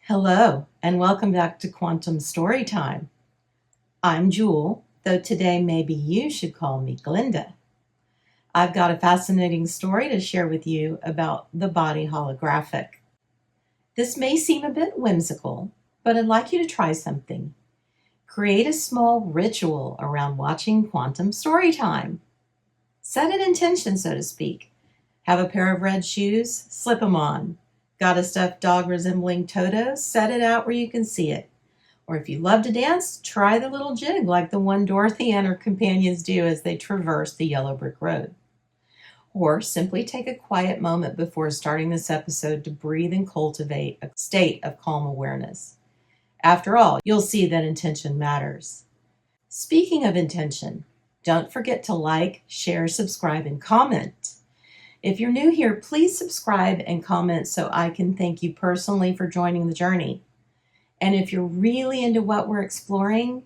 Hello, and welcome back to Quantum Storytime. I'm Jewel, though today maybe you should call me Glinda. I've got a fascinating story to share with you about the body holographic. This may seem a bit whimsical, but I'd like you to try something. Create a small ritual around watching Quantum Storytime. Set an intention, so to speak. Have a pair of red shoes? Slip them on. Got a stuffed dog resembling Toto? Set it out where you can see it. Or if you love to dance, try the little jig like the one Dorothy and her companions do as they traverse the yellow brick road. Or simply take a quiet moment before starting this episode to breathe and cultivate a state of calm awareness. After all, you'll see that intention matters. Speaking of intention, don't forget to like, share, subscribe, and comment. If you're new here, please subscribe and comment so I can thank you personally for joining the journey. And if you're really into what we're exploring,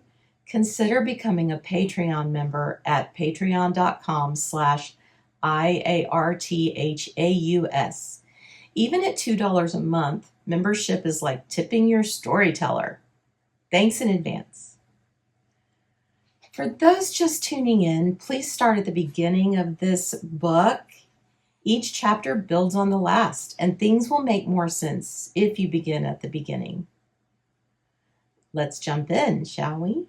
consider becoming a Patreon member at patreon.com/IARTHAUS. Even at $2 a month, membership is like tipping your storyteller. Thanks in advance. For those just tuning in, please start at the beginning of this book. Each chapter builds on the last, and things will make more sense if you begin at the beginning. Let's jump in, shall we?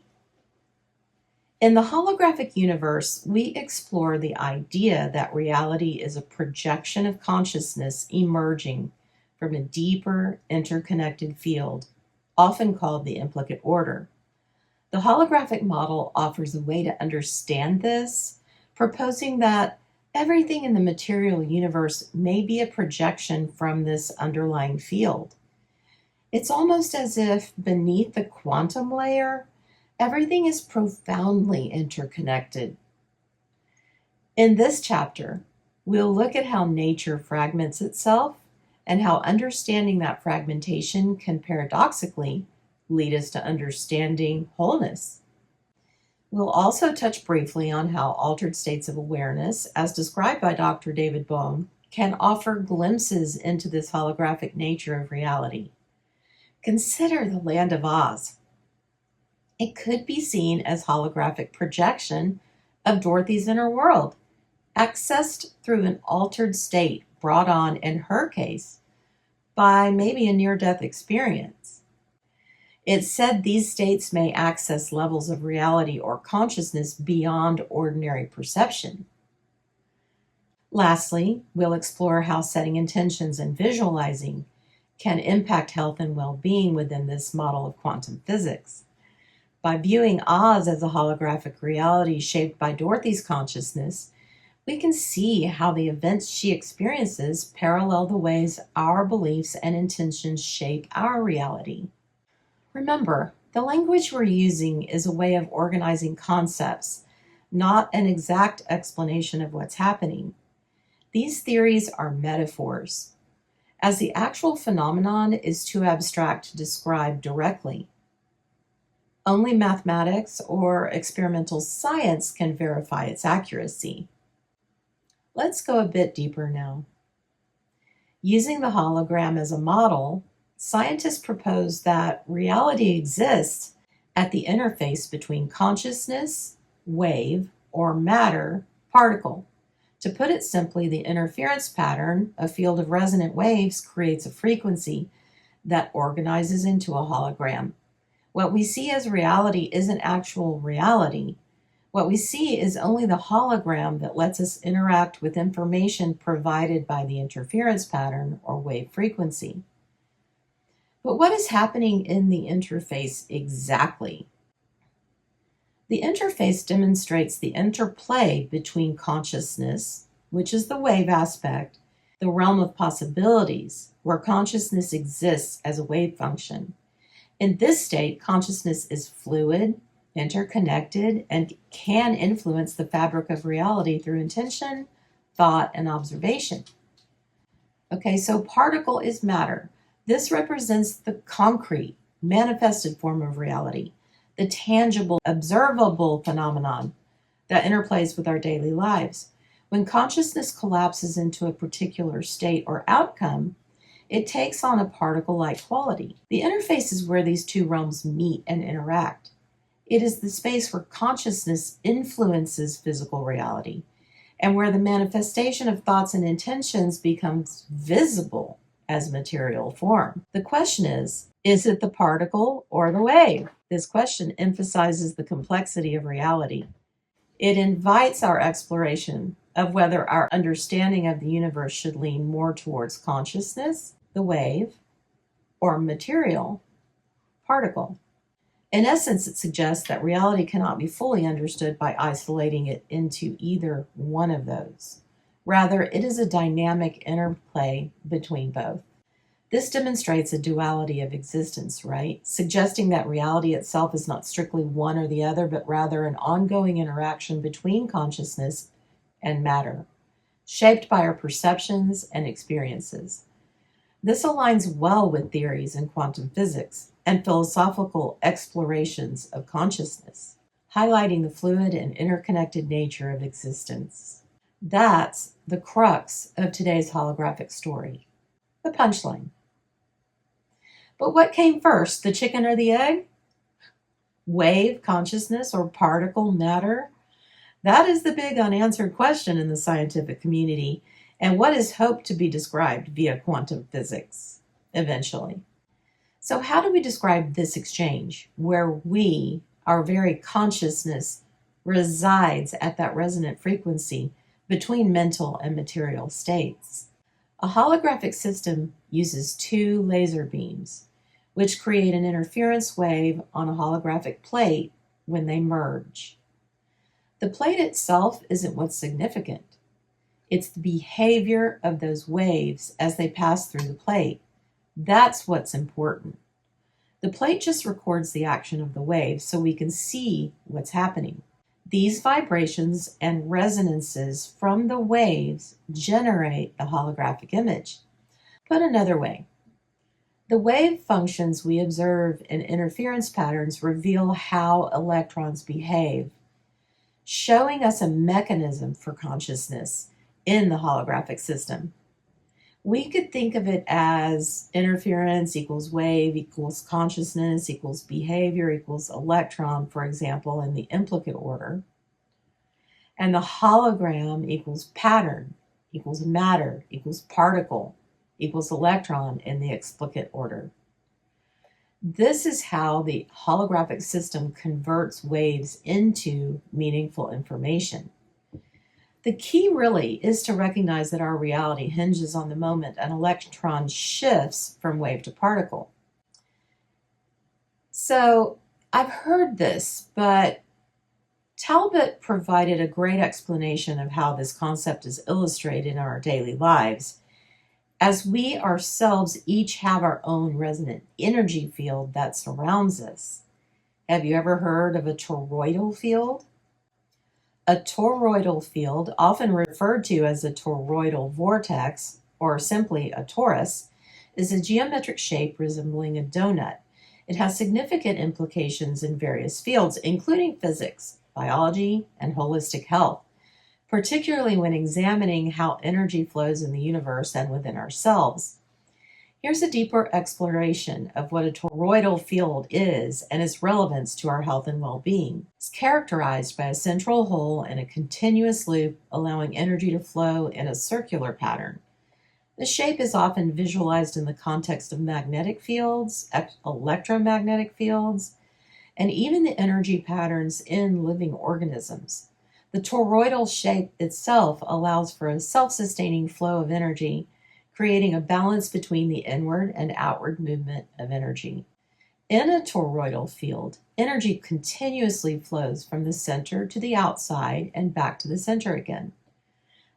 In the holographic universe, we explore the idea that reality is a projection of consciousness emerging from a deeper, interconnected field, often called the implicate order. The holographic model offers a way to understand this, proposing that everything in the material universe may be a projection from this underlying field. It's almost as if beneath the quantum layer, everything is profoundly interconnected. In this chapter, we'll look at how nature fragments itself and how understanding that fragmentation can paradoxically lead us to understanding wholeness. We'll also touch briefly on how altered states of awareness, as described by Dr. David Bohm, can offer glimpses into this holographic nature of reality. Consider the Land of Oz. It could be seen as holographic projection of Dorothy's inner world, accessed through an altered state brought on, in her case, by maybe a near-death experience. It's said these states may access levels of reality or consciousness beyond ordinary perception. Lastly, we'll explore how setting intentions and visualizing can impact health and well-being within this model of quantum physics. By viewing Oz as a holographic reality shaped by Dorothy's consciousness, we can see how the events she experiences parallel the ways our beliefs and intentions shape our reality. Remember, the language we're using is a way of organizing concepts, not an exact explanation of what's happening. These theories are metaphors, as the actual phenomenon is too abstract to describe directly. Only mathematics or experimental science can verify its accuracy. Let's go a bit deeper now. Using the hologram as a model, scientists propose that reality exists at the interface between consciousness, wave, or matter, particle. To put it simply, the interference pattern, a field of resonant waves, creates a frequency that organizes into a hologram. What we see as reality isn't actual reality. What we see is only the hologram that lets us interact with information provided by the interference pattern or wave frequency. But what is happening in the interface exactly? The interface demonstrates the interplay between consciousness, which is the wave aspect, the realm of possibilities, where consciousness exists as a wave function. In this state, consciousness is fluid, interconnected, and can influence the fabric of reality through intention, thought, and observation. Okay, so particle is matter. This represents the concrete, manifested form of reality, the tangible, observable phenomenon that interplays with our daily lives. When consciousness collapses into a particular state or outcome, It takes on a particle-like quality. The interface is where these two realms meet and interact. It is the space where consciousness influences physical reality and where the manifestation of thoughts and intentions becomes visible as material form. The question is it the particle or the wave? This question emphasizes the complexity of reality. It invites our exploration of whether our understanding of the universe should lean more towards consciousness, the wave, or material, particle. In essence, it suggests that reality cannot be fully understood by isolating it into either one of those. Rather, it is a dynamic interplay between both. This demonstrates a duality of existence, right? Suggesting that reality itself is not strictly one or the other, but rather an ongoing interaction between consciousness and matter, shaped by our perceptions and experiences. This aligns well with theories in quantum physics and philosophical explorations of consciousness, highlighting the fluid and interconnected nature of existence. That's the crux of today's holographic story, the punchline. But what came first, the chicken or the egg? Wave, consciousness, or particle, matter? That is the big unanswered question in the scientific community, and what is hoped to be described via quantum physics eventually. So how do we describe this exchange where we, our very consciousness, resides at that resonant frequency between mental and material states? A holographic system uses two laser beams, which create an interference wave on a holographic plate when they merge. The plate itself isn't what's significant. It's the behavior of those waves as they pass through the plate. That's what's important. The plate just records the action of the wave so we can see what's happening. These vibrations and resonances from the waves generate the holographic image. Put another way, the wave functions we observe in interference patterns reveal how electrons behave, showing us a mechanism for consciousness in the holographic system. We could think of it as interference equals wave equals consciousness equals behavior equals electron, for example, in the implicate order. And the hologram equals pattern equals matter equals particle equals electron in the explicate order. This is how the holographic system converts waves into meaningful information. The key really is to recognize that our reality hinges on the moment an electron shifts from wave to particle. So I've heard this, but Talbot provided a great explanation of how this concept is illustrated in our daily lives, as we ourselves each have our own resonant energy field that surrounds us. Have you ever heard of a toroidal field? A toroidal field, often referred to as a toroidal vortex, or simply a torus, is a geometric shape resembling a donut. It has significant implications in various fields, including physics, biology, and holistic health, particularly when examining how energy flows in the universe and within ourselves. Here's a deeper exploration of what a toroidal field is and its relevance to our health and well-being. It's characterized by a central hole in a continuous loop, allowing energy to flow in a circular pattern. The shape is often visualized in the context of magnetic fields, electromagnetic fields, and even the energy patterns in living organisms. The toroidal shape itself allows for a self-sustaining flow of energy, creating a balance between the inward and outward movement of energy. In a toroidal field, energy continuously flows from the center to the outside and back to the center again.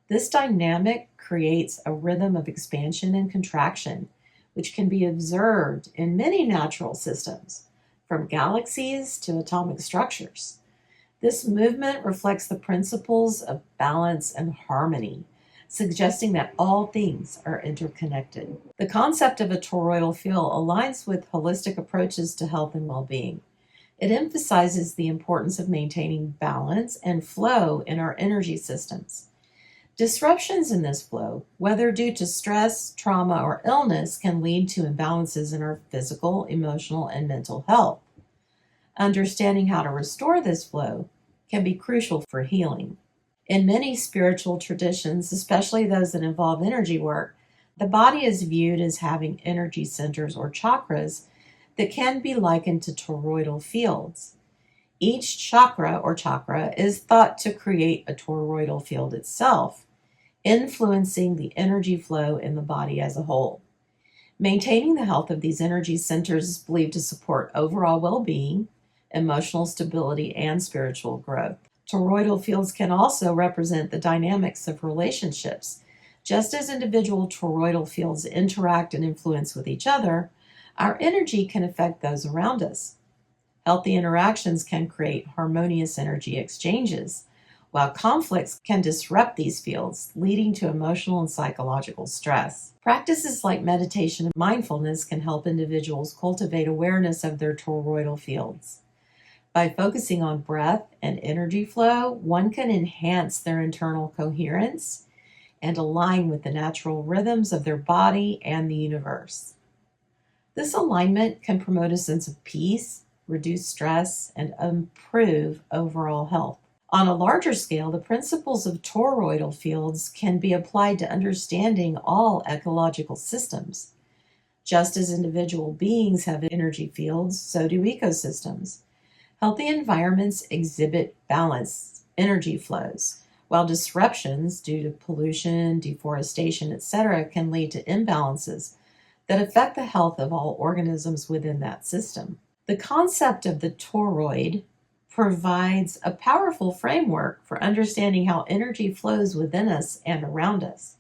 This dynamic creates a rhythm of expansion and contraction, which can be observed in many natural systems, from galaxies to atomic structures. This movement reflects the principles of balance and harmony, suggesting that all things are interconnected. The concept of a toroidal field aligns with holistic approaches to health and well-being. It emphasizes the importance of maintaining balance and flow in our energy systems. Disruptions in this flow, whether due to stress, trauma, or illness, can lead to imbalances in our physical, emotional, and mental health. Understanding how to restore this flow can be crucial for healing. In many spiritual traditions, especially those that involve energy work, the body is viewed as having energy centers or chakras that can be likened to toroidal fields. Each chakra is thought to create a toroidal field itself, influencing the energy flow in the body as a whole. Maintaining the health of these energy centers is believed to support overall well-being, emotional stability, and spiritual growth. Toroidal fields can also represent the dynamics of relationships. Just as individual toroidal fields interact and influence with each other, our energy can affect those around us. Healthy interactions can create harmonious energy exchanges, while conflicts can disrupt these fields, leading to emotional and psychological stress. Practices like meditation and mindfulness can help individuals cultivate awareness of their toroidal fields. By focusing on breath and energy flow, one can enhance their internal coherence and align with the natural rhythms of their body and the universe. This alignment can promote a sense of peace, reduce stress, and improve overall health. On a larger scale, the principles of toroidal fields can be applied to understanding all ecological systems. Just as individual beings have energy fields, so do ecosystems. Healthy environments exhibit balanced energy flows, while disruptions due to pollution, deforestation, etc., can lead to imbalances that affect the health of all organisms within that system. The concept of the toroid provides a powerful framework for understanding how energy flows within us and around us.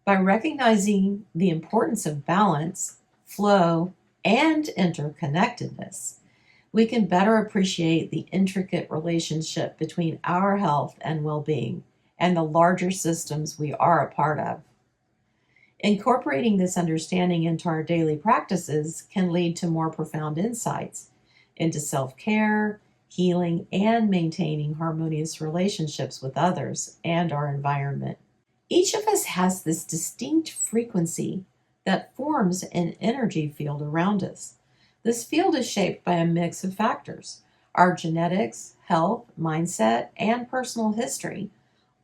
By recognizing the importance of balance, flow, and interconnectedness, we can better appreciate the intricate relationship between our health and well-being and the larger systems we are a part of. Incorporating this understanding into our daily practices can lead to more profound insights into self-care, healing, and maintaining harmonious relationships with others and our environment. Each of us has this distinct frequency that forms an energy field around us. This field is shaped by a mix of factors: our genetics, health, mindset, and personal history,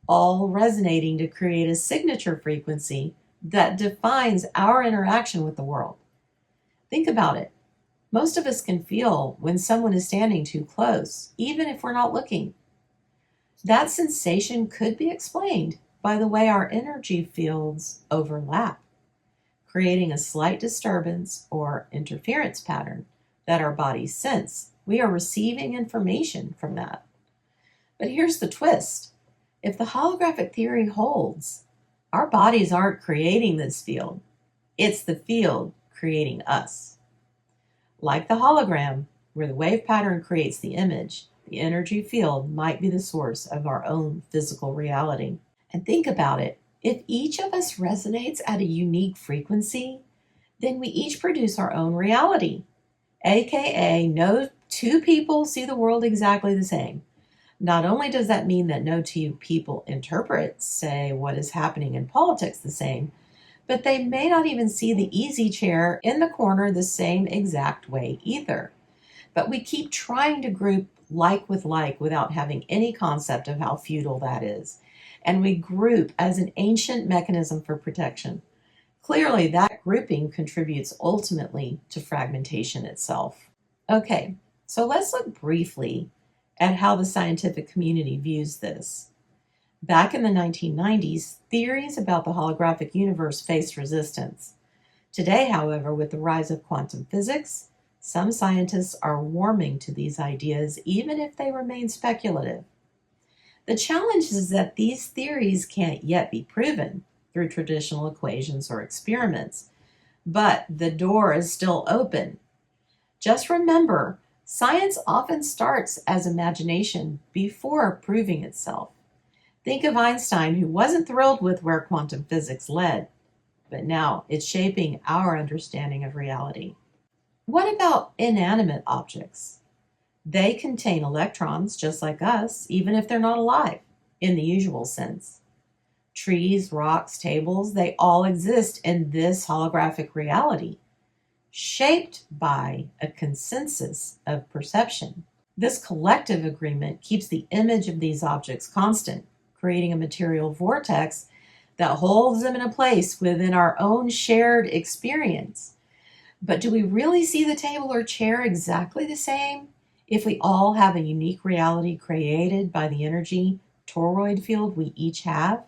all resonating to create a signature frequency that defines our interaction with the world. Think about it. Most of us can feel when someone is standing too close, even if we're not looking. That sensation could be explained by the way our energy fields overlap, creating a slight disturbance or interference pattern that our bodies sense. We are receiving information from that. But here's the twist. If the holographic theory holds, our bodies aren't creating this field. It's the field creating us. Like the hologram, where the wave pattern creates the image, the energy field might be the source of our own physical reality. And think about it. If each of us resonates at a unique frequency, then we each produce our own reality. AKA, no two people see the world exactly the same. Not only does that mean that no two people interpret, say, what is happening in politics the same, but they may not even see the easy chair in the corner the same exact way either. But we keep trying to group like with like without having any concept of how futile that is. And we group as an ancient mechanism for protection. Clearly, that grouping contributes ultimately to fragmentation itself. Okay, so let's look briefly at how the scientific community views this. Back in the 1990s, theories about the holographic universe faced resistance. Today, however, with the rise of quantum physics, some scientists are warming to these ideas, even if they remain speculative. The challenge is that these theories can't yet be proven through traditional equations or experiments, but the door is still open. Just remember, science often starts as imagination before proving itself. Think of Einstein, who wasn't thrilled with where quantum physics led, but now it's shaping our understanding of reality. What about inanimate objects? They contain electrons just like us, even if they're not alive in the usual sense. Trees, rocks, tables, they all exist in this holographic reality, shaped by a consensus of perception. This collective agreement keeps the image of these objects constant, creating a material vortex that holds them in a place within our own shared experience. But do we really see the table or chair exactly the same if we all have a unique reality created by the energy toroid field we each have?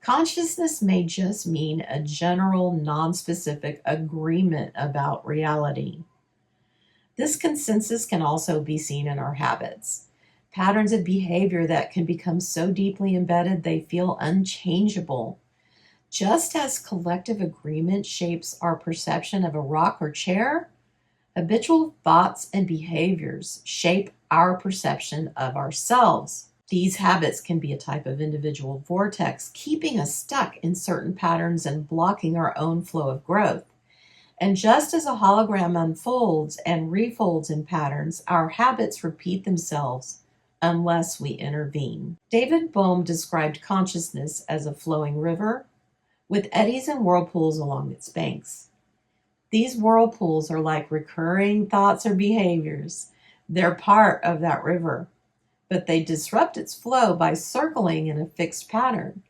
Consciousness may just mean a general, non-specific agreement about reality. This consensus can also be seen in our habits, patterns of behavior that can become so deeply embedded they feel unchangeable. Just as collective agreement shapes our perception of a rock or chair, habitual thoughts and behaviors shape our perception of ourselves. These habits can be a type of individual vortex, keeping us stuck in certain patterns and blocking our own flow of growth. And just as a hologram unfolds and refolds in patterns, our habits repeat themselves unless we intervene. David Bohm described consciousness as a flowing river with eddies and whirlpools along its banks. These whirlpools are like recurring thoughts or behaviors. They're part of that river, but they disrupt its flow by circling in a fixed pattern.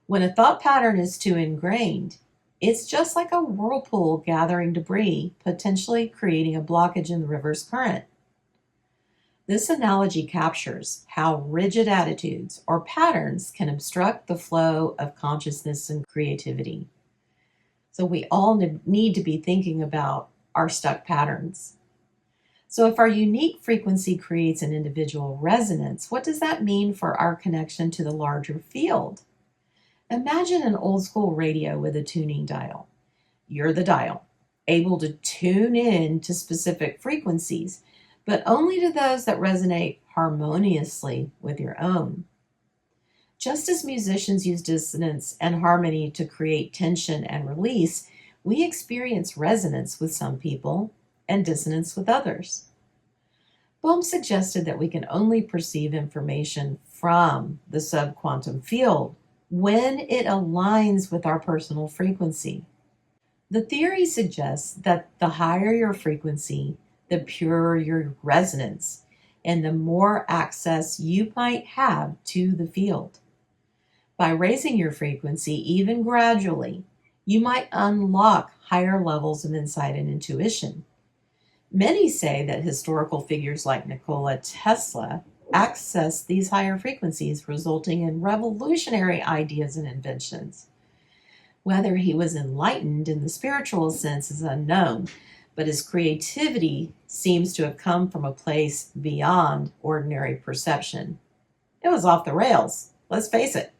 When a thought pattern is too ingrained, it's just like a whirlpool gathering debris, potentially creating a blockage in the river's current. This analogy captures how rigid attitudes or patterns can obstruct the flow of consciousness and creativity. So we all need to be thinking about our stuck patterns. So if our unique frequency creates an individual resonance, what does that mean for our connection to the larger field? Imagine an old school radio with a tuning dial. You're the dial, able to tune in to specific frequencies, but only to those that resonate harmoniously with your own. Just as musicians use dissonance and harmony to create tension and release, we experience resonance with some people and dissonance with others. Bohm suggested that we can only perceive information from the subquantum field when it aligns with our personal frequency. The theory suggests that the higher your frequency, the purer your resonance, and the more access you might have to the field. By raising your frequency, even gradually, you might unlock higher levels of insight and intuition. Many say that historical figures like Nikola Tesla accessed these higher frequencies, resulting in revolutionary ideas and inventions. Whether he was enlightened in the spiritual sense is unknown, but his creativity seems to have come from a place beyond ordinary perception. It was off the rails, let's face it.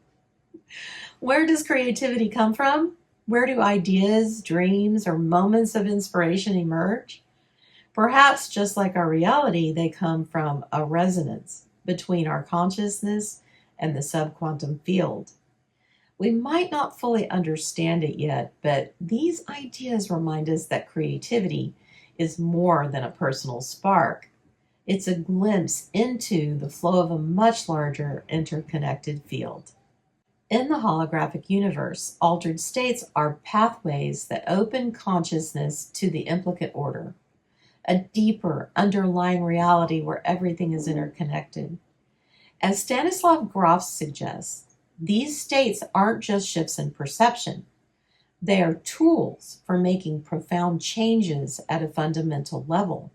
Where does creativity come from? Where do ideas, dreams, or moments of inspiration emerge? Perhaps just like our reality, they come from a resonance between our consciousness and the subquantum field. We might not fully understand it yet, but these ideas remind us that creativity is more than a personal spark. It's a glimpse into the flow of a much larger interconnected field. In the holographic universe, altered states are pathways that open consciousness to the implicate order, a deeper underlying reality where everything is interconnected. As Stanislav Grof suggests, these states aren't just shifts in perception. They are tools for making profound changes at a fundamental level.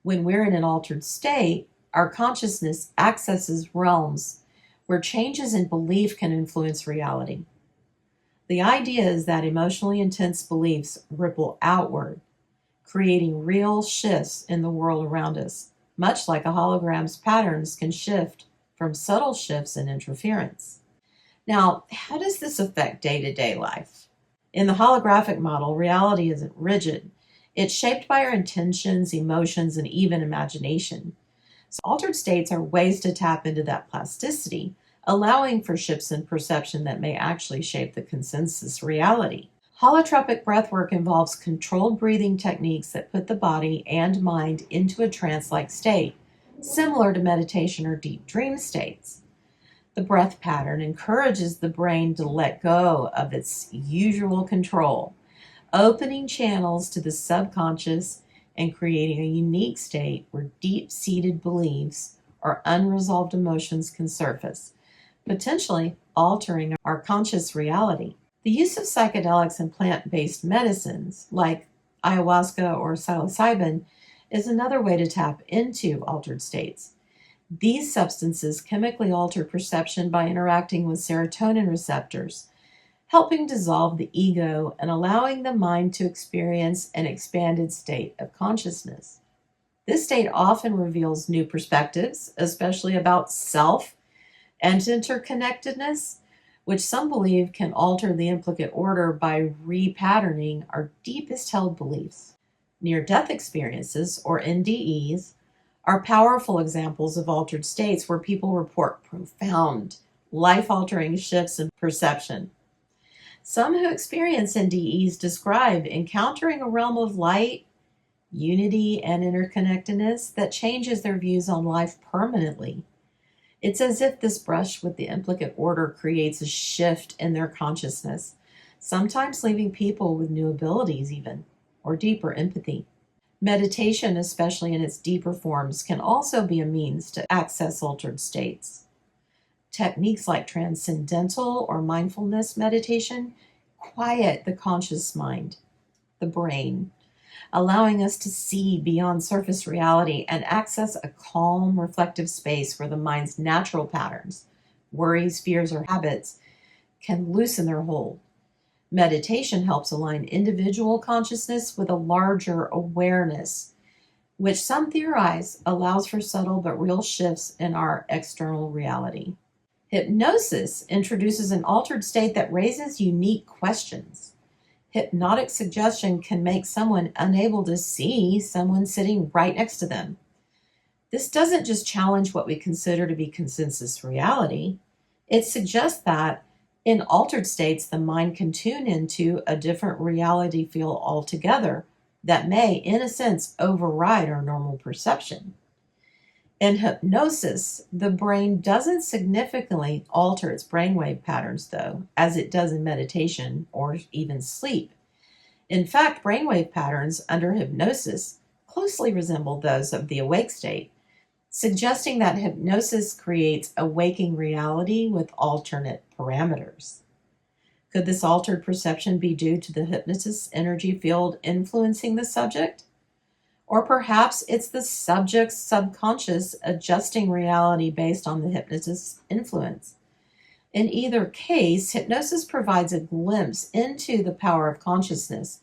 When we're in an altered state, our consciousness accesses realms where changes in belief can influence reality. The idea is that emotionally intense beliefs ripple outward, creating real shifts in the world around us, much like a hologram's patterns can shift from subtle shifts and interference. Now, how does this affect day-to-day life? In the holographic model, reality isn't rigid. It's shaped by our intentions, emotions, and even imagination. So altered states are ways to tap into that plasticity, allowing for shifts in perception that may actually shape the consensus reality. Holotropic breathwork involves controlled breathing techniques that put the body and mind into a trance-like state, similar to meditation or deep dream states. The breath pattern encourages the brain to let go of its usual control, opening channels to the subconscious and creating a unique state where deep-seated beliefs or unresolved emotions can surface, potentially altering our conscious reality. The use of psychedelics and plant-based medicines like ayahuasca or psilocybin is another way to tap into altered states. These substances chemically alter perception by interacting with serotonin receptors, helping dissolve the ego and allowing the mind to experience an expanded state of consciousness. This state often reveals new perspectives, especially about self and interconnectedness, which some believe can alter the implicate order by repatterning our deepest held beliefs. Near-death experiences, or NDEs, are powerful examples of altered states where people report profound, life-altering shifts in perception. Some who experience NDEs describe encountering a realm of light, unity, and interconnectedness that changes their views on life permanently. It's as if this brush with the implicate order creates a shift in their consciousness, sometimes leaving people with new abilities even, or deeper empathy. Meditation, especially in its deeper forms, can also be a means to access altered states. Techniques like transcendental or mindfulness meditation quiet the conscious mind, the brain, allowing us to see beyond surface reality and access a calm, reflective space where the mind's natural patterns, worries, fears, or habits can loosen their hold. Meditation helps align individual consciousness with a larger awareness, which some theorize allows for subtle but real shifts in our external reality. Hypnosis introduces an altered state that raises unique questions. Hypnotic suggestion can make someone unable to see someone sitting right next to them. This doesn't just challenge what we consider to be consensus reality. It suggests that in altered states, the mind can tune into a different reality field altogether that may, in a sense, override our normal perception. In hypnosis, the brain doesn't significantly alter its brainwave patterns, though, as it does in meditation or even sleep. In fact, brainwave patterns under hypnosis closely resemble those of the awake state, suggesting that hypnosis creates a waking reality with alternate parameters. Could this altered perception be due to the hypnotist's energy field influencing the subject? Or perhaps it's the subject's subconscious adjusting reality based on the hypnotist's influence. In either case, hypnosis provides a glimpse into the power of consciousness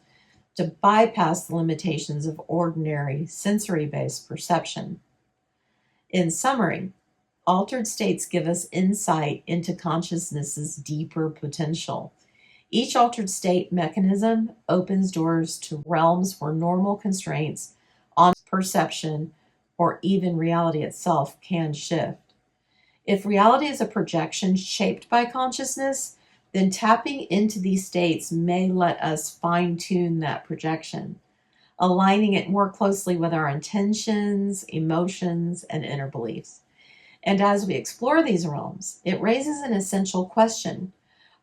to bypass the limitations of ordinary sensory-based perception. In summary, altered states give us insight into consciousness's deeper potential. Each altered state mechanism opens doors to realms where normal constraints on perception or even reality itself can shift. If reality is a projection shaped by consciousness, then tapping into these states may let us fine-tune that projection, aligning it more closely with our intentions, emotions, and inner beliefs. And as we explore these realms, it raises an essential question.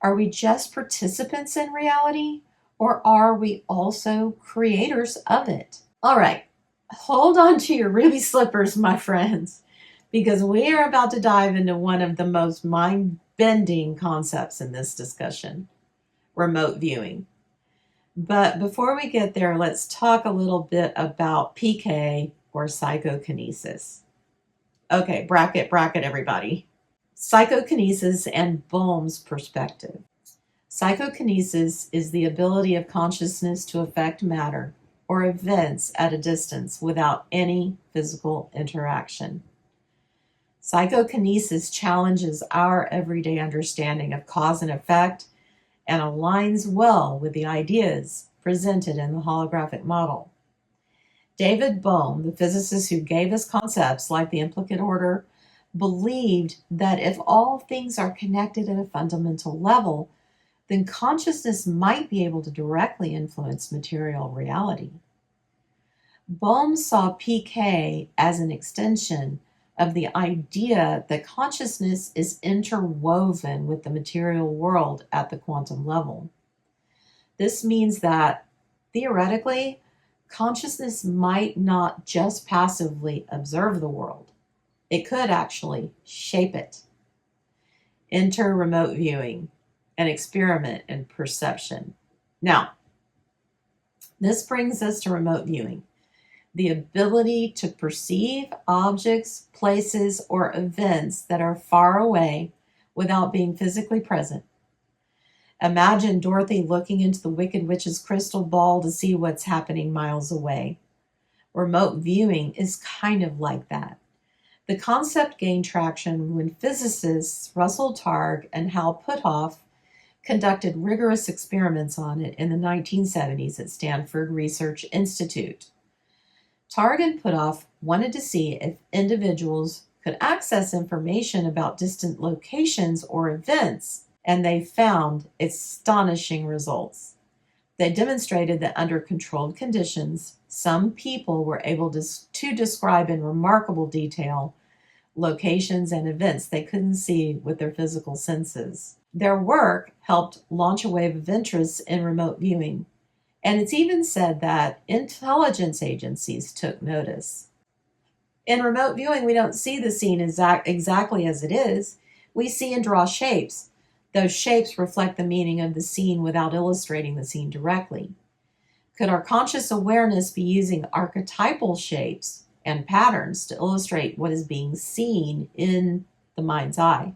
Are we just participants in reality, or are we also creators of it? All right, hold on to your ruby slippers, my friends, because we are about to dive into one of the most mind-bending concepts in this discussion, remote viewing. But before we get there, let's talk a little bit about PK, or psychokinesis. Okay, bracket, everybody. Psychokinesis and Bohm's perspective. Psychokinesis is the ability of consciousness to affect matter or events at a distance without any physical interaction. Psychokinesis challenges our everyday understanding of cause and effect and aligns well with the ideas presented in the holographic model. David Bohm, the physicist who gave us concepts like the implicate order, believed that if all things are connected at a fundamental level, then consciousness might be able to directly influence material reality. Bohm saw PK as an extension of the idea that consciousness is interwoven with the material world at the quantum level. This means that, theoretically, consciousness might not just passively observe the world. It could actually shape it. Enter remote viewing, an experiment in perception. Now, this brings us to remote viewing, the ability to perceive objects, places, or events that are far away without being physically present. Imagine Dorothy looking into the Wicked Witch's crystal ball to see what's happening miles away. Remote viewing is kind of like that. The concept gained traction when physicists Russell Targ and Hal Puthoff conducted rigorous experiments on it in the 1970s at Stanford Research Institute. Targ and Puthoff wanted to see if individuals could access information about distant locations or events, and they found astonishing results. They demonstrated that under controlled conditions, some people were able to describe in remarkable detail locations and events they couldn't see with their physical senses. Their work helped launch a wave of interest in remote viewing, and it's even said that intelligence agencies took notice. In remote viewing, we don't see the scene exactly as it is. We see and draw shapes. Those shapes reflect the meaning of the scene without illustrating the scene directly. Could our conscious awareness be using archetypal shapes and patterns to illustrate what is being seen in the mind's eye?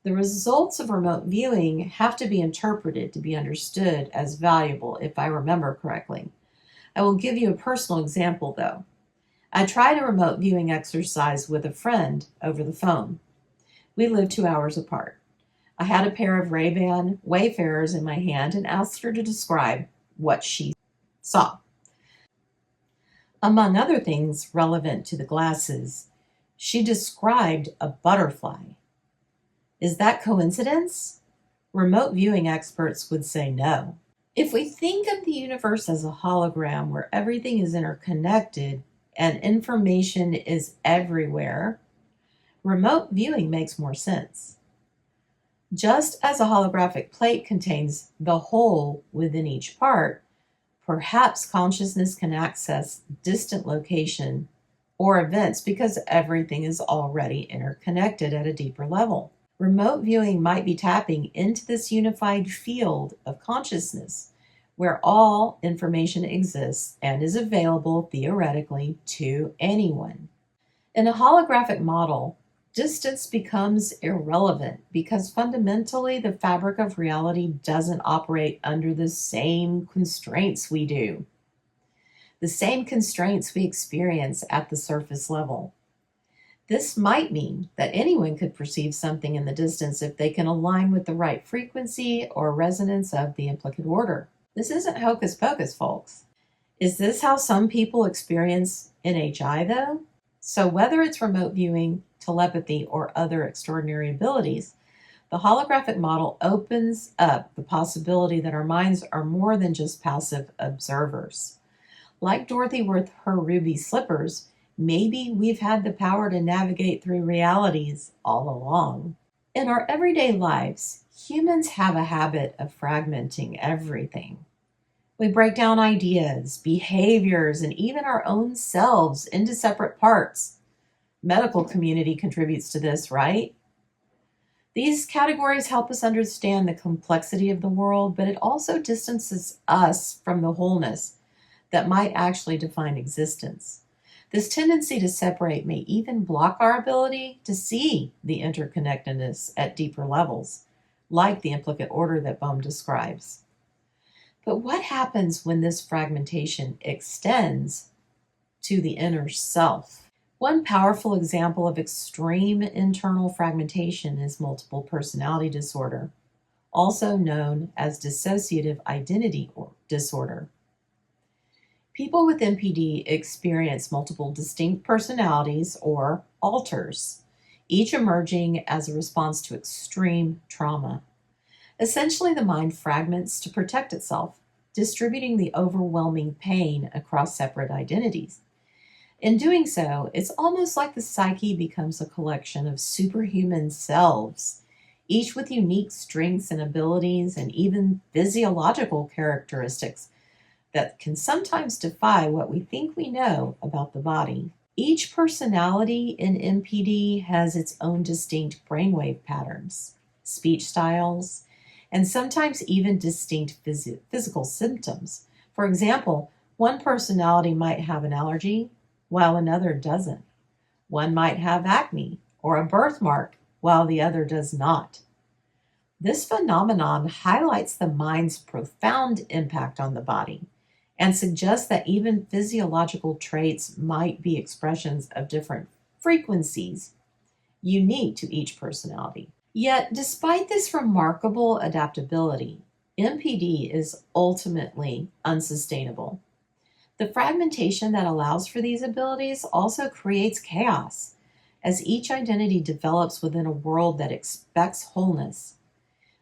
The results of remote viewing have to be interpreted to be understood as valuable, if I remember correctly. I will give you a personal example, though. I tried a remote viewing exercise with a friend over the phone. We lived 2 hours apart. I had a pair of Ray-Ban Wayfarers in my hand and asked her to describe what she saw. Among other things relevant to the glasses, she described a butterfly. Is that coincidence? Remote viewing experts would say no. If we think of the universe as a hologram where everything is interconnected and information is everywhere, remote viewing makes more sense. Just as a holographic plate contains the whole within each part, perhaps consciousness can access distant location or events because everything is already interconnected at a deeper level. Remote viewing might be tapping into this unified field of consciousness where all information exists and is available theoretically to anyone. In a holographic model, distance becomes irrelevant because fundamentally the fabric of reality doesn't operate under the same constraints we do. The same constraints we experience at the surface level. This might mean that anyone could perceive something in the distance if they can align with the right frequency or resonance of the implicate order. This isn't hocus pocus, folks. Is this how some people experience NHI, though? So whether it's remote viewing, telepathy, or other extraordinary abilities, the holographic model opens up the possibility that our minds are more than just passive observers. Like Dorothy with her ruby slippers, maybe we've had the power to navigate through realities all along. In our everyday lives, humans have a habit of fragmenting everything. We break down ideas, behaviors, and even our own selves into separate parts. Medical community contributes to this, right? These categories help us understand the complexity of the world, but it also distances us from the wholeness that might actually define existence. This tendency to separate may even block our ability to see the interconnectedness at deeper levels, like the implicate order that Bohm describes. But what happens when this fragmentation extends to the inner self? One powerful example of extreme internal fragmentation is multiple personality disorder, also known as dissociative identity disorder. People with MPD experience multiple distinct personalities or alters, each emerging as a response to extreme trauma. Essentially, the mind fragments to protect itself, distributing the overwhelming pain across separate identities. In doing so, it's almost like the psyche becomes a collection of superhuman selves, each with unique strengths and abilities and even physiological characteristics that can sometimes defy what we think we know about the body. Each personality in MPD has its own distinct brainwave patterns, speech styles, and sometimes even distinct physical symptoms. For example, one personality might have an allergy while another doesn't. One might have acne or a birthmark while the other does not. This phenomenon highlights the mind's profound impact on the body and suggests that even physiological traits might be expressions of different frequencies unique to each personality. Yet, despite this remarkable adaptability, MPD is ultimately unsustainable. The fragmentation that allows for these abilities also creates chaos, as each identity develops within a world that expects wholeness.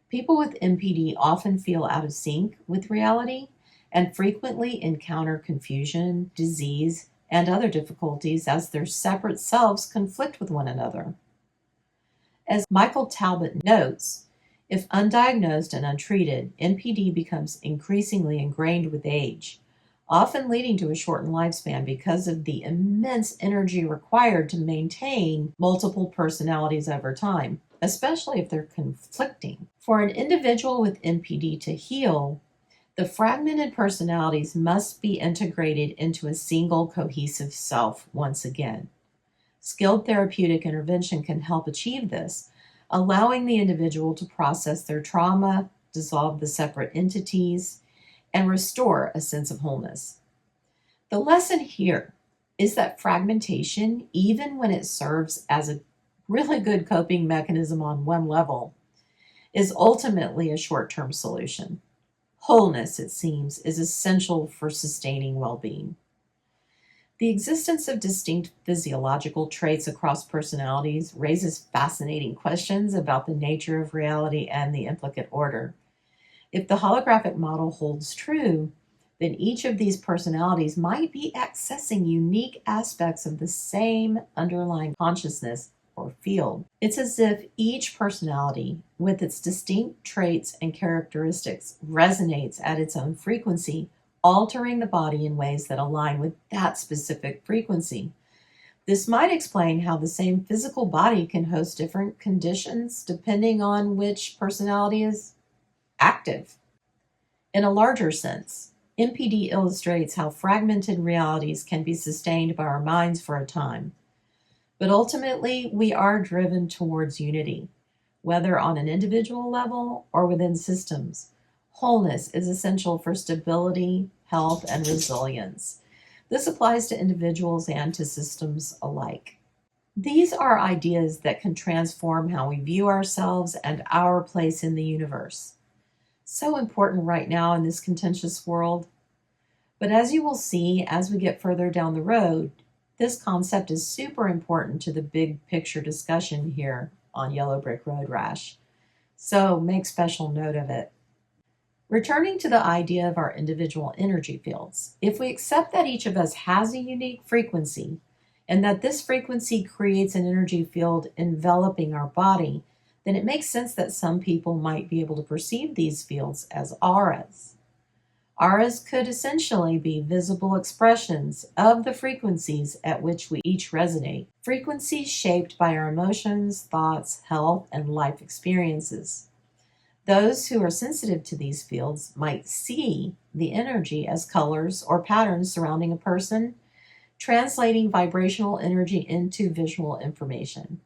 People with MPD often feel out of sync with reality and frequently encounter confusion, disease, and other difficulties as their separate selves conflict with one another. As Michael Talbot notes, if undiagnosed and untreated, NPD becomes increasingly ingrained with age, often leading to a shortened lifespan because of the immense energy required to maintain multiple personalities over time, especially if they're conflicting. For an individual with NPD to heal, the fragmented personalities must be integrated into a single cohesive self once again. Skilled therapeutic intervention can help achieve this, allowing the individual to process their trauma, dissolve the separate entities, and restore a sense of wholeness. The lesson here is that fragmentation, even when it serves as a really good coping mechanism on one level, is ultimately a short-term solution. Wholeness, it seems, is essential for sustaining well-being. The existence of distinct physiological traits across personalities raises fascinating questions about the nature of reality and the implicate order. If the holographic model holds true, then each of these personalities might be accessing unique aspects of the same underlying consciousness or field. It's as if each personality, with its distinct traits and characteristics, resonates at its own frequency, altering the body in ways that align with that specific frequency. This might explain how the same physical body can host different conditions depending on which personality is active. In a larger sense, MPD illustrates how fragmented realities can be sustained by our minds for a time. But ultimately, we are driven towards unity, whether on an individual level or within systems. Wholeness is essential for stability, health, and resilience. This applies to individuals and to systems alike. These are ideas that can transform how we view ourselves and our place in the universe. So important right now in this contentious world. But as you will see as we get further down the road, this concept is super important to the big picture discussion here on Yellow Brick Road Rash. So make special note of it. Returning to the idea of our individual energy fields, if we accept that each of us has a unique frequency and that this frequency creates an energy field enveloping our body, then it makes sense that some people might be able to perceive these fields as auras. Auras could essentially be visible expressions of the frequencies at which we each resonate, frequencies shaped by our emotions, thoughts, health, and life experiences. Those who are sensitive to these fields might see the energy as colors or patterns surrounding a person, translating vibrational energy into visual information.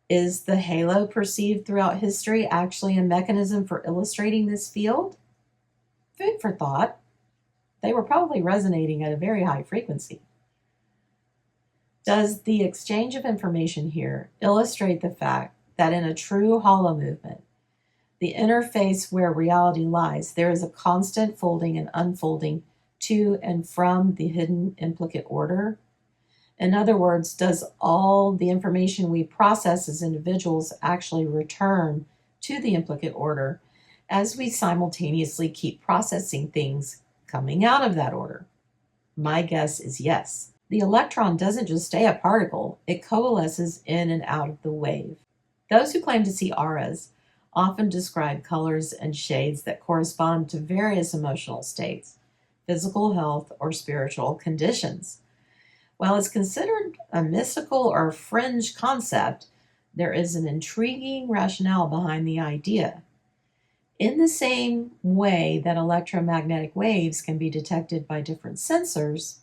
Is the halo perceived throughout history actually a mechanism for illustrating this field? Food for thought. They were probably resonating at a very high frequency. Does the exchange of information here illustrate the fact that in a true holo movement, the interface where reality lies, there is a constant folding and unfolding to and from the hidden implicate order? In other words, does all the information we process as individuals actually return to the implicate order as we simultaneously keep processing things coming out of that order? My guess is yes. The electron doesn't just stay a particle, it coalesces in and out of the wave. Those who claim to see auras often describe colors and shades that correspond to various emotional states, physical health, or spiritual conditions. While it's considered a mystical or fringe concept, there is an intriguing rationale behind the idea. In the same way that electromagnetic waves can be detected by different sensors,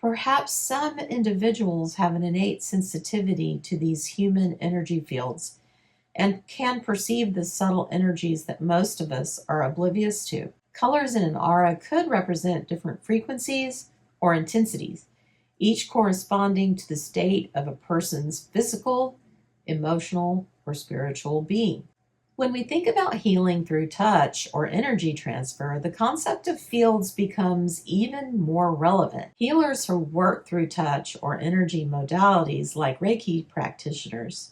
perhaps some individuals have an innate sensitivity to these human energy fields and can perceive the subtle energies that most of us are oblivious to. Colors in an aura could represent different frequencies or intensities, each corresponding to the state of a person's physical, emotional, or spiritual being. When we think about healing through touch or energy transfer, the concept of fields becomes even more relevant. Healers who work through touch or energy modalities, like Reiki practitioners,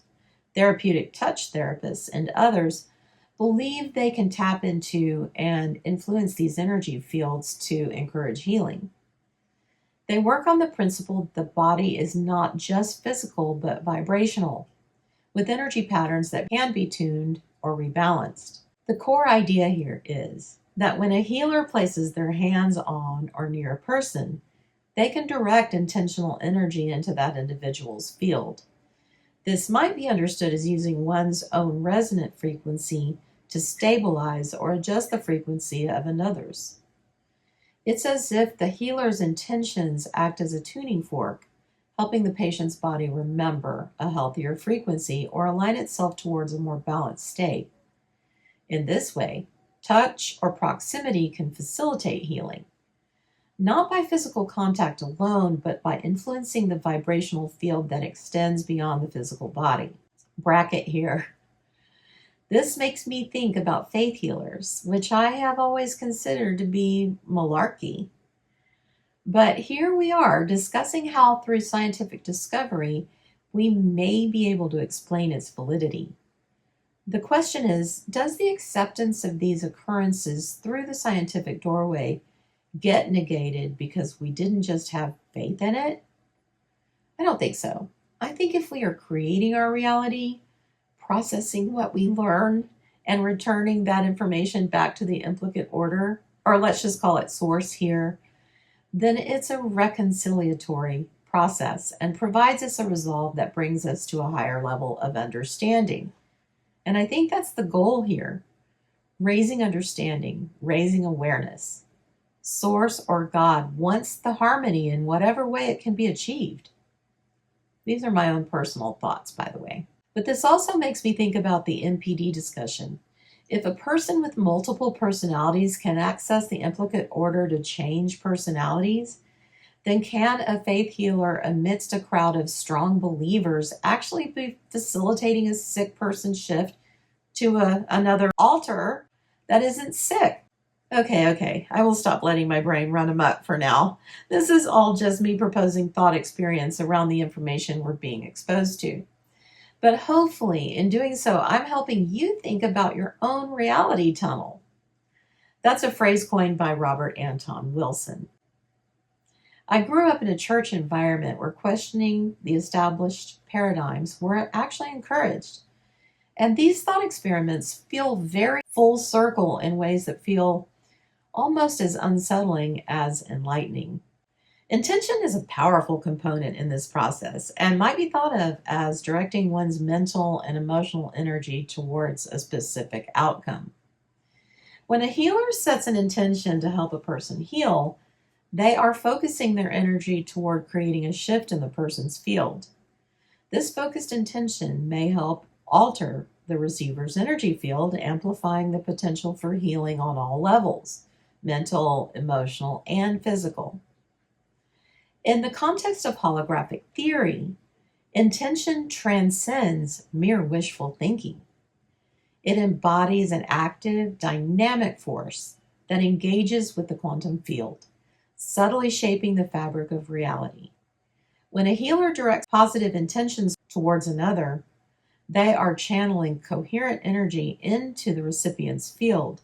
therapeutic touch therapists, and others, believe they can tap into and influence these energy fields to encourage healing. They work on the principle that the body is not just physical but vibrational, with energy patterns that can be tuned or rebalanced. The core idea here is that when a healer places their hands on or near a person, they can direct intentional energy into that individual's field. This might be understood as using one's own resonant frequency to stabilize or adjust the frequency of another's. It's as if the healer's intentions act as a tuning fork, helping the patient's body remember a healthier frequency or align itself towards a more balanced state. In this way, touch or proximity can facilitate healing, not by physical contact alone, but by influencing the vibrational field that extends beyond the physical body. Bracket here. This makes me think about faith healers, which I have always considered to be malarkey. But here we are discussing how, through scientific discovery, we may be able to explain its validity. The question is, does the acceptance of these occurrences through the scientific doorway get negated because we didn't just have faith in it? I don't think so. I think if we are creating our reality, processing what we learn, and returning that information back to the implicate order, or let's just call it source here, then it's a reconciliatory process and provides us a resolve that brings us to a higher level of understanding. And I think that's the goal here. Raising understanding, raising awareness. Source or God wants the harmony in whatever way it can be achieved. These are my own personal thoughts, by the way. But this also makes me think about the MPD discussion. If a person with multiple personalities can access the implicate order to change personalities, then can a faith healer amidst a crowd of strong believers actually be facilitating a sick person shift to another altar that isn't sick? Okay, I will stop letting my brain run amok for now. This is all just me proposing thought experience around the information we're being exposed to. But hopefully, in doing so, I'm helping you think about your own reality tunnel. That's a phrase coined by Robert Anton Wilson. I grew up in a church environment where questioning the established paradigms were actually encouraged. And these thought experiments feel very full circle in ways that feel almost as unsettling as enlightening. Intention is a powerful component in this process and might be thought of as directing one's mental and emotional energy towards a specific outcome. When a healer sets an intention to help a person heal, they are focusing their energy toward creating a shift in the person's field. This focused intention may help alter the receiver's energy field, amplifying the potential for healing on all levels: mental, emotional, and physical. In the context of holographic theory, intention transcends mere wishful thinking. It embodies an active, dynamic force that engages with the quantum field, subtly shaping the fabric of reality. When a healer directs positive intentions towards another, they are channeling coherent energy into the recipient's field,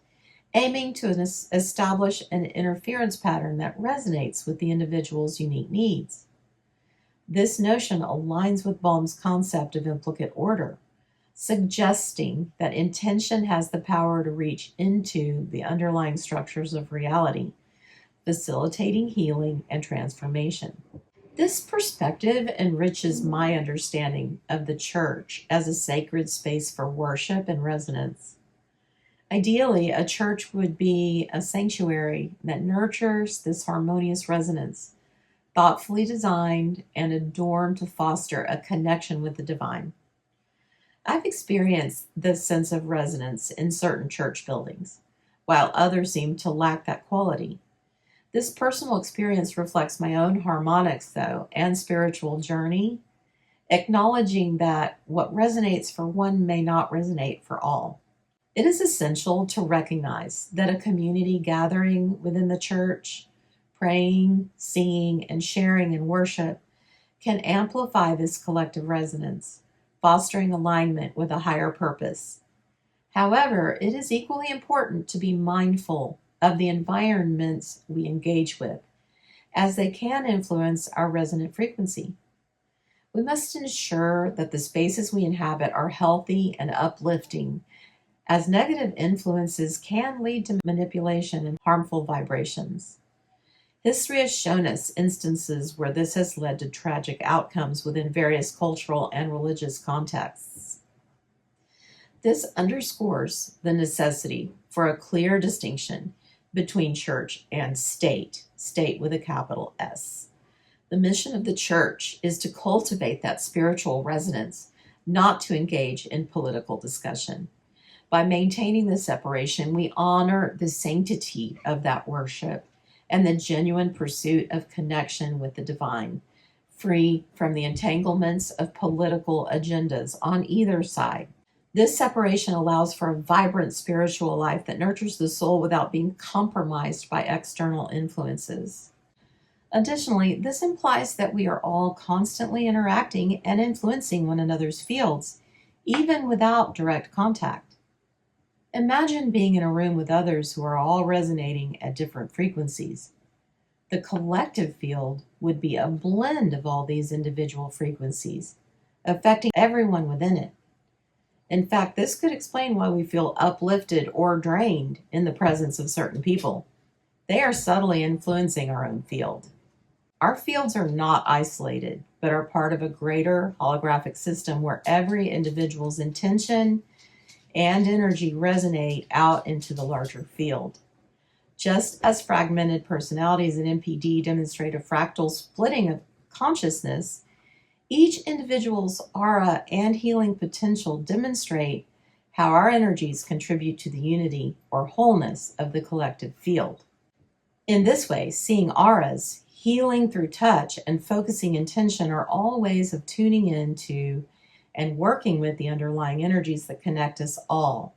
aiming to establish an interference pattern that resonates with the individual's unique needs. This notion aligns with Bohm's concept of implicate order, suggesting that intention has the power to reach into the underlying structures of reality, facilitating healing and transformation. This perspective enriches my understanding of the church as a sacred space for worship and resonance. Ideally, a church would be a sanctuary that nurtures this harmonious resonance, thoughtfully designed and adorned to foster a connection with the divine. I've experienced this sense of resonance in certain church buildings, while others seem to lack that quality. This personal experience reflects my own harmonics, though, and spiritual journey, acknowledging that what resonates for one may not resonate for all. It is essential to recognize that a community gathering within the church, praying, singing, and sharing in worship can amplify this collective resonance, fostering alignment with a higher purpose. However, it is equally important to be mindful of the environments we engage with, as they can influence our resonant frequency. We must ensure that the spaces we inhabit are healthy and uplifting, as negative influences can lead to manipulation and harmful vibrations. History has shown us instances where this has led to tragic outcomes within various cultural and religious contexts. This underscores the necessity for a clear distinction between church and state, state with a capital S. The mission of the church is to cultivate that spiritual resonance, not to engage in political discussion. By maintaining this separation, we honor the sanctity of that worship and the genuine pursuit of connection with the divine, free from the entanglements of political agendas on either side. This separation allows for a vibrant spiritual life that nurtures the soul without being compromised by external influences. Additionally, this implies that we are all constantly interacting and influencing one another's fields, even without direct contact. Imagine being in a room with others who are all resonating at different frequencies. The collective field would be a blend of all these individual frequencies, affecting everyone within it. In fact, this could explain why we feel uplifted or drained in the presence of certain people. They are subtly influencing our own field. Our fields are not isolated, but are part of a greater holographic system where every individual's intention and energy resonate out into the larger field. Just as fragmented personalities in MPD demonstrate a fractal splitting of consciousness, each individual's aura and healing potential demonstrate how our energies contribute to the unity or wholeness of the collective field. In this way, seeing auras, healing through touch, and focusing intention are all ways of tuning into and working with the underlying energies that connect us all.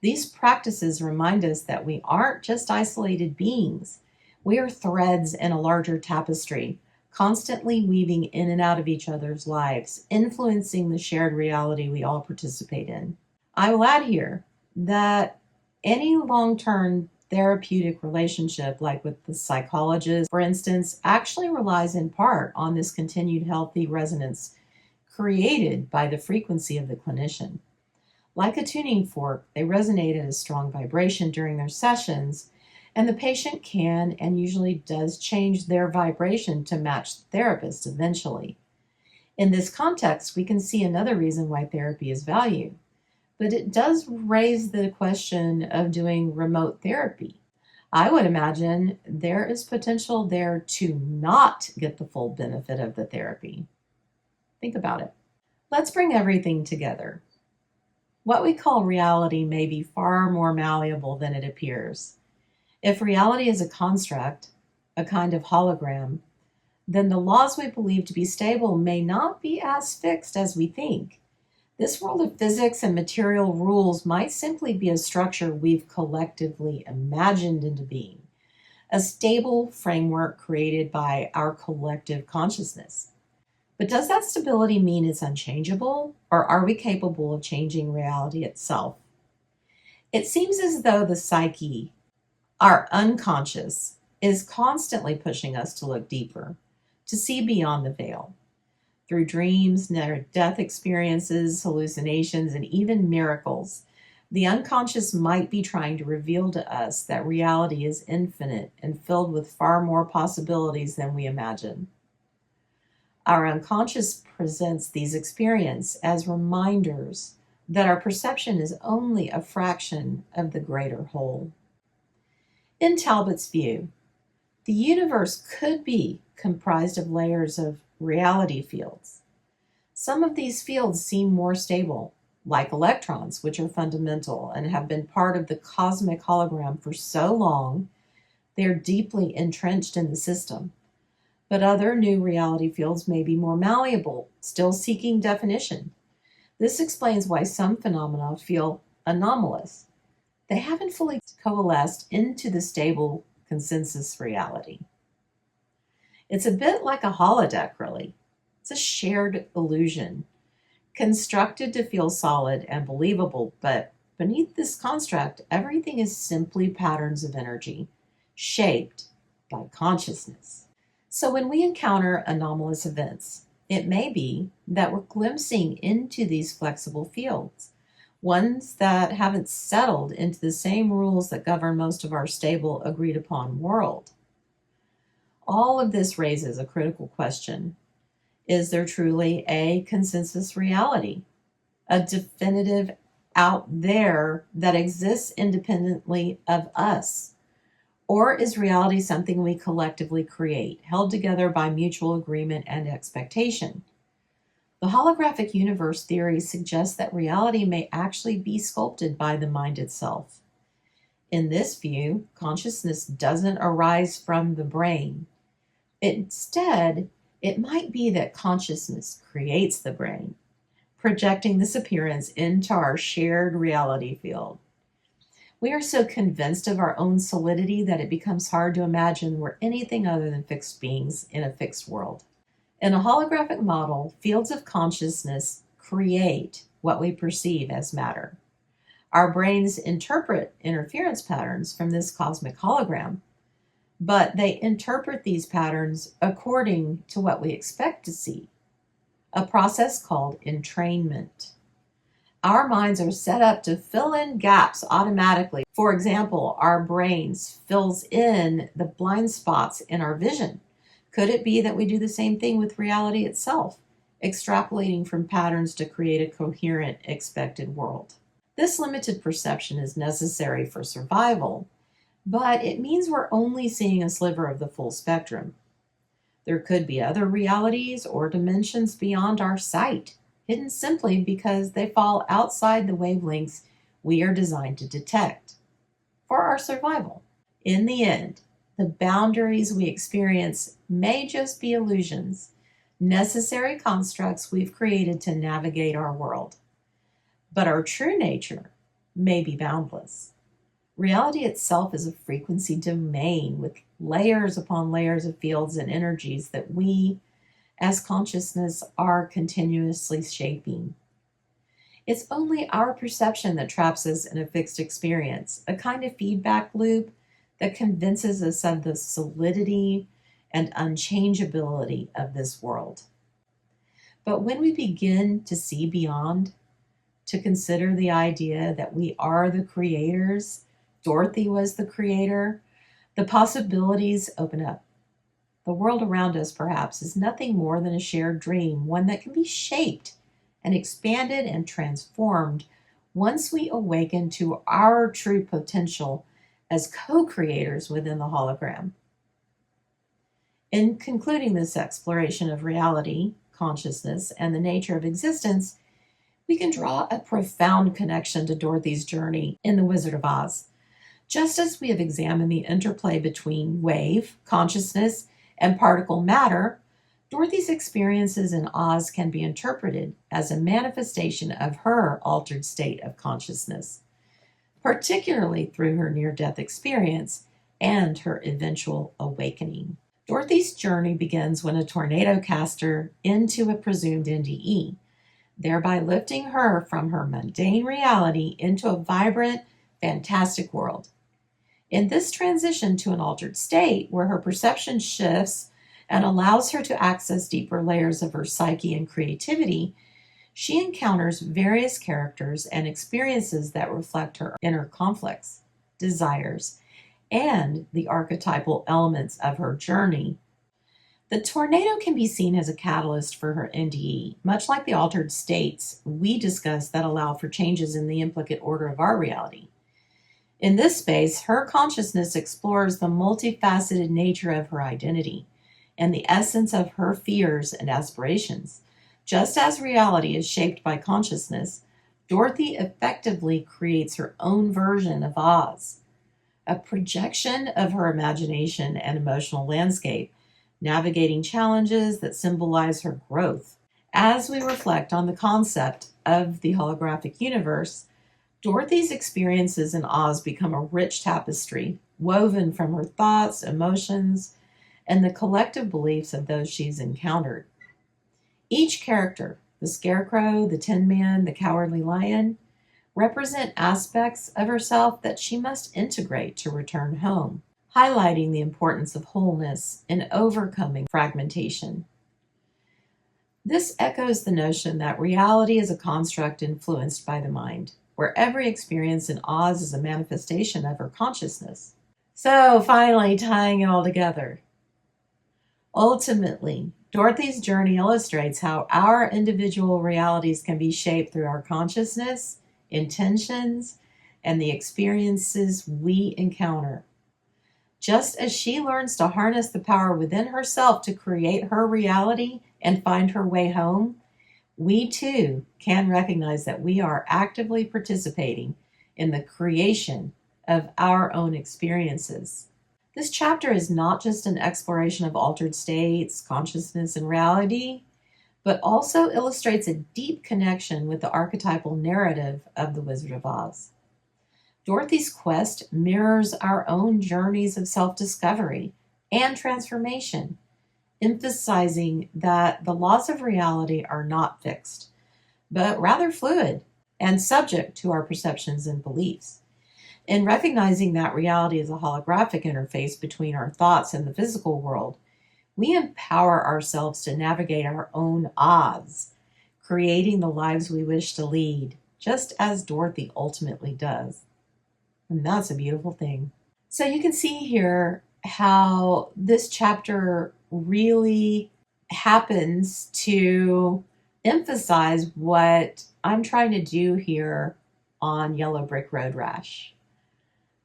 These practices remind us that we aren't just isolated beings. We are threads in a larger tapestry, constantly weaving in and out of each other's lives, influencing the shared reality we all participate in. I will add here that any long-term therapeutic relationship, like with the psychologist, for instance, actually relies in part on this continued healthy resonance created by the frequency of the clinician. Like a tuning fork, they resonate at a strong vibration during their sessions, and the patient can and usually does change their vibration to match the therapist eventually. In this context, we can see another reason why therapy is valued, but it does raise the question of doing remote therapy. I would imagine there is potential there to not get the full benefit of the therapy. Think about it. Let's bring everything together. What we call reality may be far more malleable than it appears. If reality is a construct, a kind of hologram, then the laws we believe to be stable may not be as fixed as we think. This world of physics and material rules might simply be a structure we've collectively imagined into being, a stable framework created by our collective consciousness. But does that stability mean it's unchangeable, or are we capable of changing reality itself? It seems as though the psyche, our unconscious, is constantly pushing us to look deeper, to see beyond the veil. Through dreams, near-death experiences, hallucinations, and even miracles, the unconscious might be trying to reveal to us that reality is infinite and filled with far more possibilities than we imagine. Our unconscious presents these experiences as reminders that our perception is only a fraction of the greater whole. In Talbot's view, the universe could be comprised of layers of reality fields. Some of these fields seem more stable, like electrons, which are fundamental and have been part of the cosmic hologram for so long, they're deeply entrenched in the system. But other new reality fields may be more malleable, still seeking definition. This explains why some phenomena feel anomalous. They haven't fully coalesced into the stable consensus reality. It's a bit like a holodeck, really. It's a shared illusion, constructed to feel solid and believable, but beneath this construct, everything is simply patterns of energy, shaped by consciousness. So when we encounter anomalous events, it may be that we're glimpsing into these flexible fields, ones that haven't settled into the same rules that govern most of our stable, agreed-upon world. All of this raises a critical question. Is there truly a consensus reality, a definitive out there that exists independently of us? Or is reality something we collectively create, held together by mutual agreement and expectation? The holographic universe theory suggests that reality may actually be sculpted by the mind itself. In this view, consciousness doesn't arise from the brain. Instead, it might be that consciousness creates the brain, projecting this appearance into our shared reality field. We are so convinced of our own solidity that it becomes hard to imagine we're anything other than fixed beings in a fixed world. In a holographic model, fields of consciousness create what we perceive as matter. Our brains interpret interference patterns from this cosmic hologram, but they interpret these patterns according to what we expect to see, a process called entrainment. Our minds are set up to fill in gaps automatically. For example, our brains fills in the blind spots in our vision. Could it be that we do the same thing with reality itself, extrapolating from patterns to create a coherent, expected world? This limited perception is necessary for survival, but it means we're only seeing a sliver of the full spectrum. There could be other realities or dimensions beyond our sight, hidden simply because they fall outside the wavelengths we are designed to detect for our survival. In the end, the boundaries we experience may just be illusions, necessary constructs we've created to navigate our world. But our true nature may be boundless. Reality itself is a frequency domain with layers upon layers of fields and energies that we, as consciousness, are continuously shaping. It's only our perception that traps us in a fixed experience, a kind of feedback loop that convinces us of the solidity and unchangeability of this world. But when we begin to see beyond, to consider the idea that we are the creators, Dorothy was the creator, the possibilities open up. The world around us, perhaps, is nothing more than a shared dream, one that can be shaped and expanded and transformed once we awaken to our true potential as co-creators within the hologram. In concluding this exploration of reality, consciousness, and the nature of existence, we can draw a profound connection to Dorothy's journey in The Wizard of Oz. Just as we have examined the interplay between wave, consciousness, and particle matter, Dorothy's experiences in Oz can be interpreted as a manifestation of her altered state of consciousness, particularly through her near-death experience and her eventual awakening. Dorothy's journey begins when a tornado cast her into a presumed NDE, thereby lifting her from her mundane reality into a vibrant, fantastic world. In this transition to an altered state where her perception shifts and allows her to access deeper layers of her psyche and creativity, she encounters various characters and experiences that reflect her inner conflicts, desires, and the archetypal elements of her journey. The tornado can be seen as a catalyst for her NDE, much like the altered states we discussed that allow for changes in the implicate order of our reality. In this space, her consciousness explores the multifaceted nature of her identity and the essence of her fears and aspirations. Just as reality is shaped by consciousness, Dorothy effectively creates her own version of Oz, a projection of her imagination and emotional landscape, navigating challenges that symbolize her growth. As we reflect on the concept of the holographic universe, Dorothy's experiences in Oz become a rich tapestry, woven from her thoughts, emotions, and the collective beliefs of those she's encountered. Each character, the Scarecrow, the Tin Man, the Cowardly Lion, represent aspects of herself that she must integrate to return home, highlighting the importance of wholeness in overcoming fragmentation. This echoes the notion that reality is a construct influenced by the mind, where every experience in Oz is a manifestation of her consciousness. So, finally, tying it all together. Ultimately, Dorothy's journey illustrates how our individual realities can be shaped through our consciousness, intentions, and the experiences we encounter. Just as she learns to harness the power within herself to create her reality and find her way home, we too can recognize that we are actively participating in the creation of our own experiences. This chapter is not just an exploration of altered states, consciousness, and reality, but also illustrates a deep connection with the archetypal narrative of The Wizard of Oz. Dorothy's quest mirrors our own journeys of self-discovery and transformation, emphasizing that the laws of reality are not fixed, but rather fluid and subject to our perceptions and beliefs. In recognizing that reality is a holographic interface between our thoughts and the physical world, we empower ourselves to navigate our own Oz, creating the lives we wish to lead, just as Dorothy ultimately does. And that's a beautiful thing. So you can see here how this chapter really happens to emphasize what I'm trying to do here on Yellow Brick Road Rash.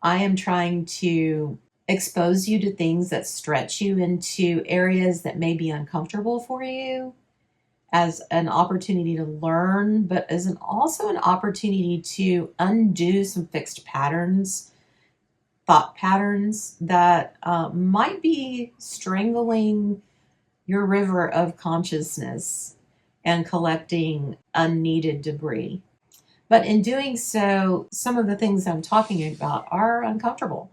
I am trying to expose you to things that stretch you into areas that may be uncomfortable for you as an opportunity to learn, but as also an opportunity to undo some fixed patterns, thought patterns that might be strangling your river of consciousness and collecting unneeded debris. But in doing so, some of the things I'm talking about are uncomfortable.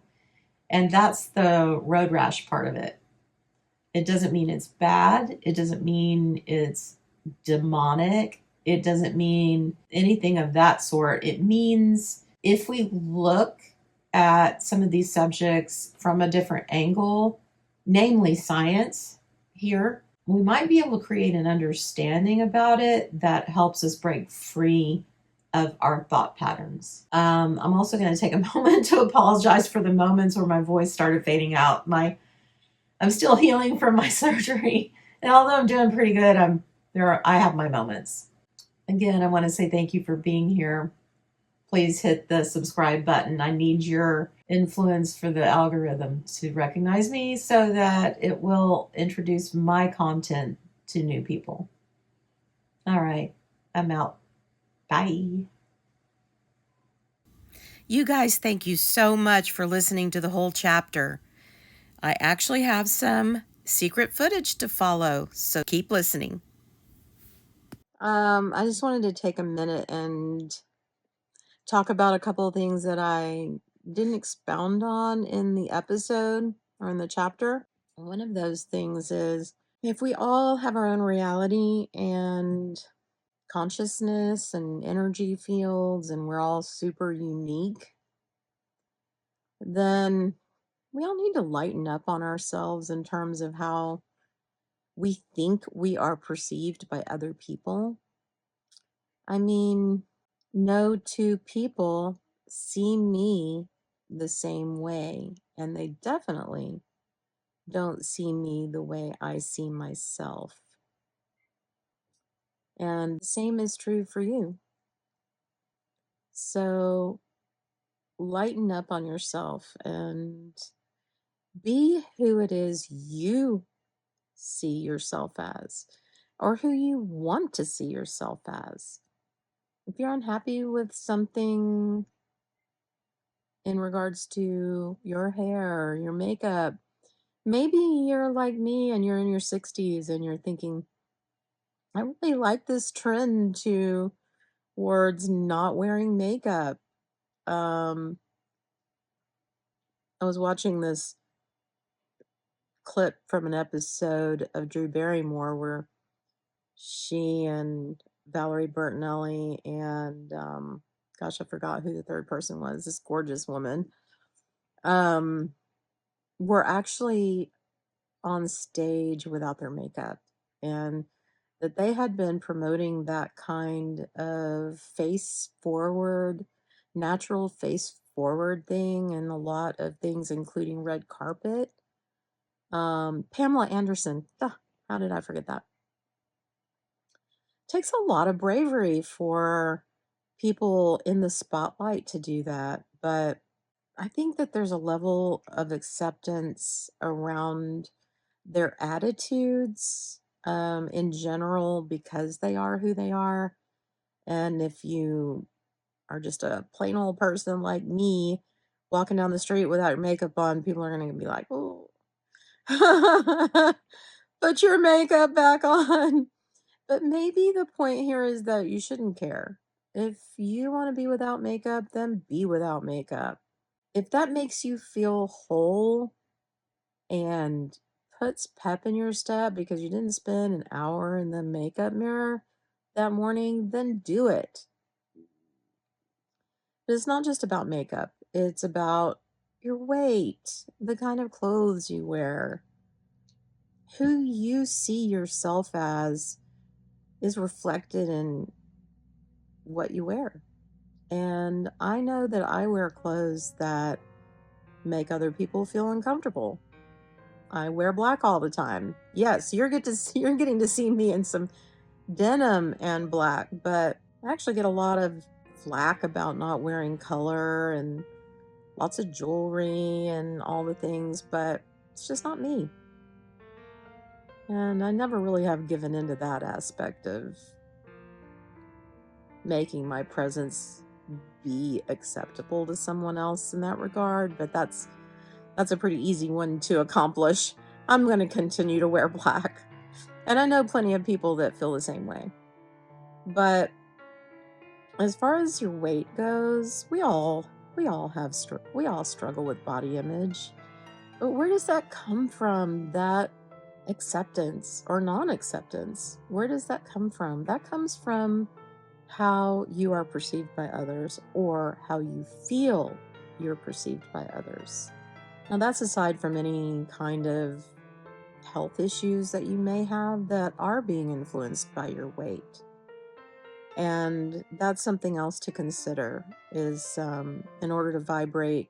And that's the road rash part of it. It doesn't mean it's bad. It doesn't mean it's demonic. It doesn't mean anything of that sort. It means if we look at some of these subjects from a different angle, namely science here, we might be able to create an understanding about it that helps us break free of our thought patterns. I'm also going to take a moment to apologize for the moments where my voice started fading out. I'm still healing from my surgery, and although I'm doing pretty good, I have my moments. Again, I want to say thank you for being here. Please hit the subscribe button. I need your influence for the algorithm to recognize me so that it will introduce my content to new people. All right, I'm out. Bye. You guys, thank you so much for listening to the whole chapter. I actually have some secret footage to follow, so keep listening. I just wanted to take a minute and talk about a couple of things that I didn't expound on in the episode or in the chapter. One of those things is if we all have our own reality and consciousness and energy fields, and we're all super unique, then we all need to lighten up on ourselves in terms of how we think we are perceived by other people. I mean, no two people see me the same way, and they definitely don't see me the way I see myself. And the same is true for you. So lighten up on yourself and be who it is you see yourself as, or who you want to see yourself as. If you're unhappy with something in regards to your hair or your makeup, maybe you're like me and you're in your 60s and you're thinking, I really like this trend towards not wearing makeup. I was watching this clip from an episode of Drew Barrymore where she and Valerie Bertinelli and gosh, I forgot who the third person was, this gorgeous woman, were actually on stage without their makeup, and that they had been promoting that kind of face forward, natural face forward thing and a lot of things, including red carpet. Pamela Anderson, how did I forget that? Takes a lot of bravery for people in the spotlight to do that, but I think that there's a level of acceptance around their attitudes in general because they are who they are. And if you are just a plain old person like me walking down the street without your makeup on, people are going to be like, oh, put your makeup back on. But maybe the point here is that you shouldn't care. If you want to be without makeup, then be without makeup. If that makes you feel whole and puts pep in your step because you didn't spend an hour in the makeup mirror that morning, then do it. But it's not just about makeup, it's about your weight, the kind of clothes you wear. Who you see yourself as is reflected in what you wear. And I know that I wear clothes that make other people feel uncomfortable. I wear black all the time. Yes, you're getting to see me in some denim and black, but I actually get a lot of flack about not wearing color and lots of jewelry and all the things, but it's just not me. And I never really have given into that aspect of making my presence be acceptable to someone else in that regard, but that's a pretty easy one to accomplish. I'm going to continue to wear black. And I know plenty of people that feel the same way. But as far as your weight goes, we all struggle with body image. But where does that come from? That acceptance or non-acceptance? Where does that come from? That comes from how you are perceived by others or how you feel you're perceived by others. Now, that's aside from any kind of health issues that you may have that are being influenced by your weight. And that's something else to consider is in order to vibrate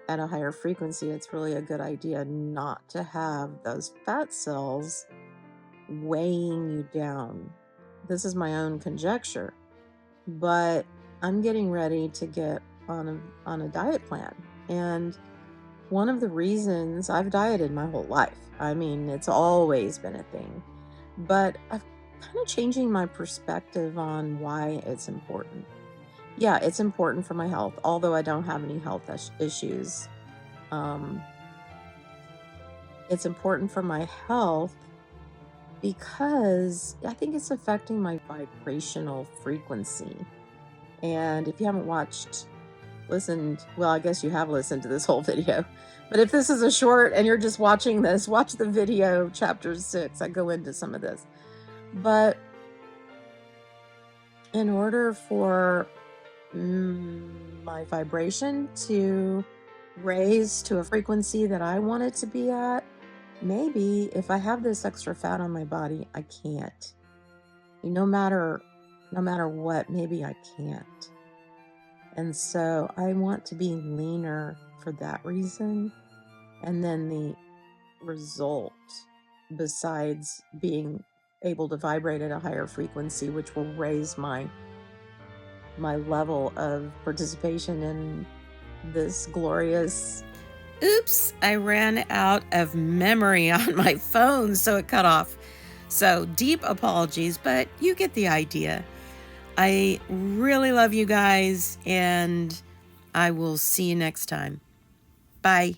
at a higher frequency, it's really a good idea not to have those fat cells weighing you down. This is my own conjecture, but I'm getting ready to get on a diet plan. And one of the reasons I've dieted my whole life, I mean, it's always been a thing, but I've kind of changing my perspective on why it's important. Yeah, it's important for my health, although I don't have any health issues. It's important for my health because I think it's affecting my vibrational frequency. And if you haven't listened, well, I guess you have listened to this whole video, but if this is a short and you're just watching this, watch the video, chapter 6. I go into some of this. But in order for my vibration to raise to a frequency that I want it to be at, maybe if I have this extra fat on my body, I can't. No matter what, maybe I can't. And so I want to be leaner for that reason. And then the result, besides being able to vibrate at a higher frequency, which will raise my level of participation in this glorious... Oops, I ran out of memory on my phone, so it cut off. So deep apologies, but you get the idea. I really love you guys, and I will see you next time. Bye.